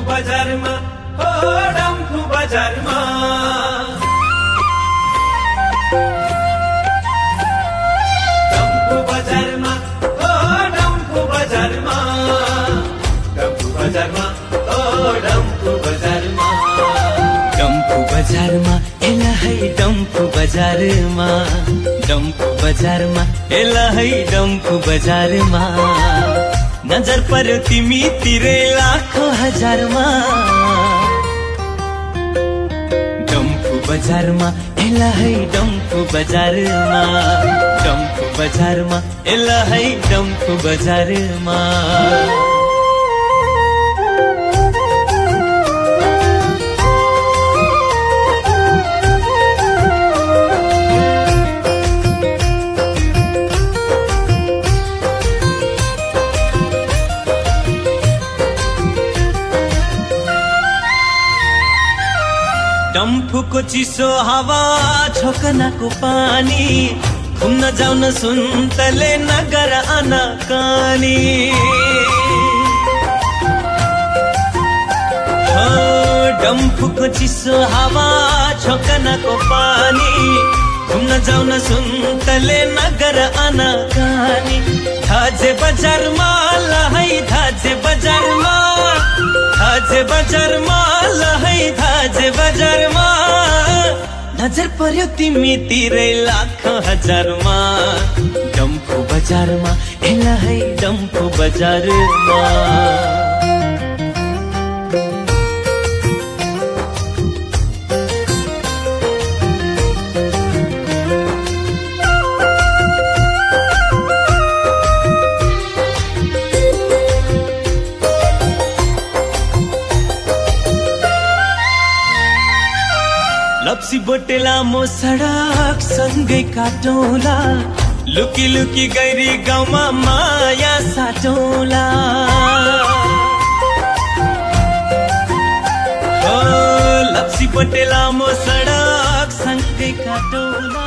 बजारमा हो डम्फु बजारमा डम्फु बजारमा हो डम्फु बजारमा डम्फु बजारमा हो डम्फु बजारमा डम्फु बजारमा एला है डम्फु बजारमा डम्फु बजारमा एला है डम्फु बजारमा नजर पर्यो तिमी तिरै लाखौं हजारमा डम्फु बजारमा एला है डम्फु बजारमा डम्फु बजारमा एला है डम्फु बजारमा डम्फुको चिसो हावा झोकनाको पानी घुम्न जाउन सुन्तले नगर आनाकानी हो डम्फुको चिसो हावा झोकनाको पानी घुम्न जाउन सुन्तले नगर आनाकानी धाजे बजारमा लहै धाजे बजारमा धाजे बजारमा लहै धाजे बजारमा नजर पर्यो तिमी तिरै लाखौं हजारमा डम्फु बजारमा एला है डम्फु बजारमा लप्सी बोटे लामो सडक सँगै काटौला लुकी लुकी गैरी गाउँमा माया साटौला हो लप्सी बोटे लामो सडक सँगै काटौला।